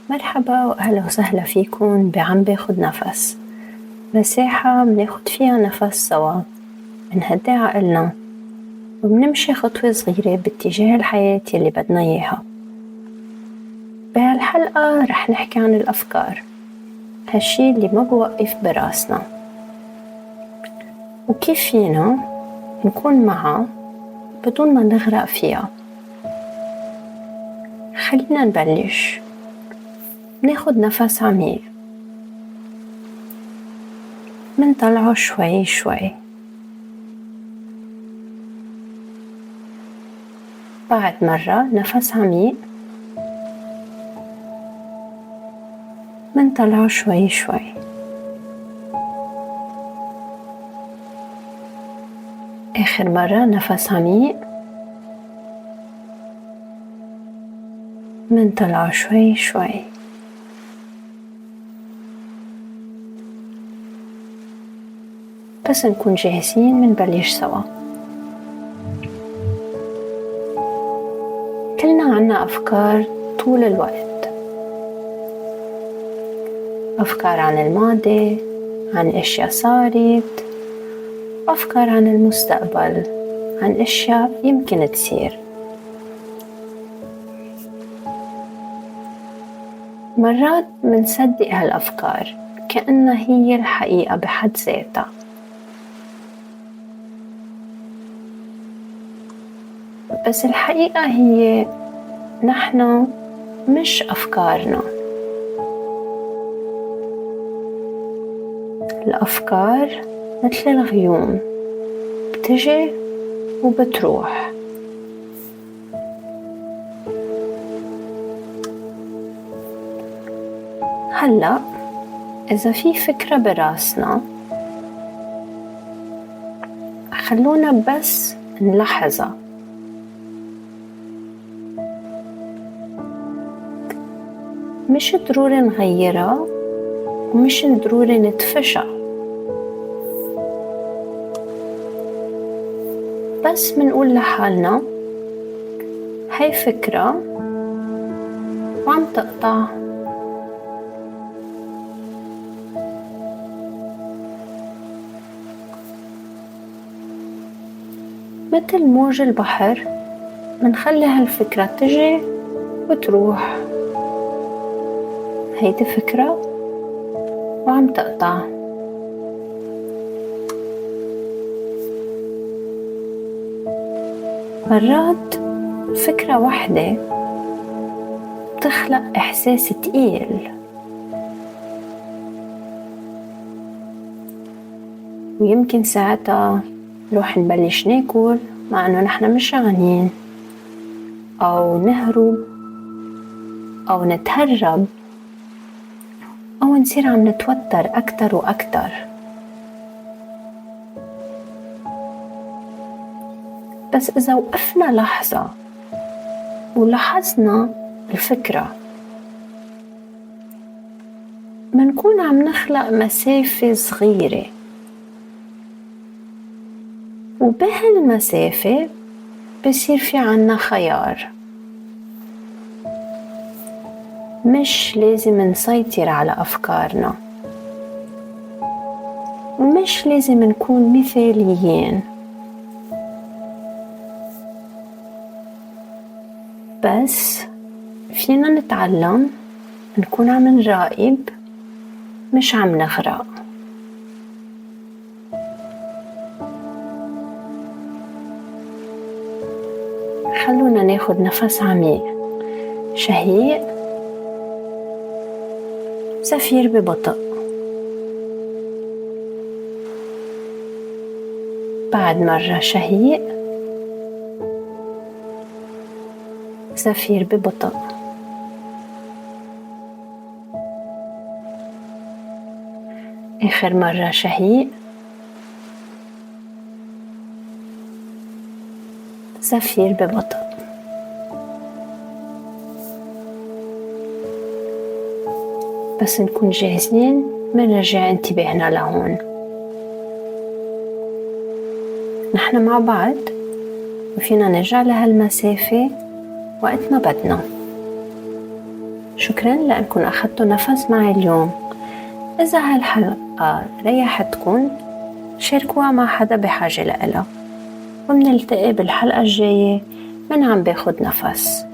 مرحبا وأهلا وسهلا فيكن بعم باخد نفس، مساحة مناخد فيها نفس سوا، منهدي عقلنا وبنمشي خطوة صغيرة باتجاه الحياة يلي بدنا إياها. بهالحلقة رح نحكي عن الأفكار، هالشي اللي ما بوقف براسنا، وكيف فينا نكون معها بدون ما نغرق فيها. خلينا نبلش. ناخد نفس عميق، منطلعه شوي شوي، بعد مرة نفس عميق منطلعه شوي شوي، آخر مرة نفس عميق منطلعه شوي شوي. بس نكون جاهزين منبلش سوا. كلنا عنا أفكار طول الوقت، أفكار عن الماضي، عن أشياء صارت، أفكار عن المستقبل، عن أشياء يمكن تصير. مرات منصدق هالأفكار كأنها هي الحقيقة بحد ذاتها، بس الحقيقة هي نحن مش أفكارنا. الأفكار مثل الغيوم، بتجي وبتروح. هلأ إذا في فكرة براسنا خلونا بس نلاحظها، مش ضروري نغيرها ومش ضروري ندفشها، بس منقول لحالنا هاي فكرة وعم تقطع. مثل موج البحر، منخلي هالفكرة تجي وتروح. هيدي فكرة وعم تقطع. مرات فكرة واحدة بتخلق إحساس تقيل، ويمكن ساعتها نروح نبلش ناكل مع إنه نحن مش جعانين، أو نهرب أو نتهرب، أو نصير عم نتوتر أكتر وأكتر. بس إذا وقفنا لحظة ولاحظنا الفكرة، منكون عم نخلق مسافة صغيرة، وبهالمسافة بصير في عنا خيار. مش لازم نسيطر على أفكارنا، ومش لازم نكون مثاليين، بس فينا نتعلم نكون عم نراقب مش عم نغرق. خلونا ناخد نفس عميق، شهيق زفير ببطء، بعد مرة شهيق زفير ببطء، آخر مرة شهيق زفير ببطء. بس نكون جاهزين منرجع انتباهنا لهون. نحن مع بعض وفينا نرجع لهالمسافة وقت ما بدنا. شكرا لأنكم أخذتوا نفس معي اليوم. إذا هالحلقة ريحتكن شاركوها مع حدا بحاجة لإلها، ومنلتقي بالحلقة الجاية من عم باخد نفس.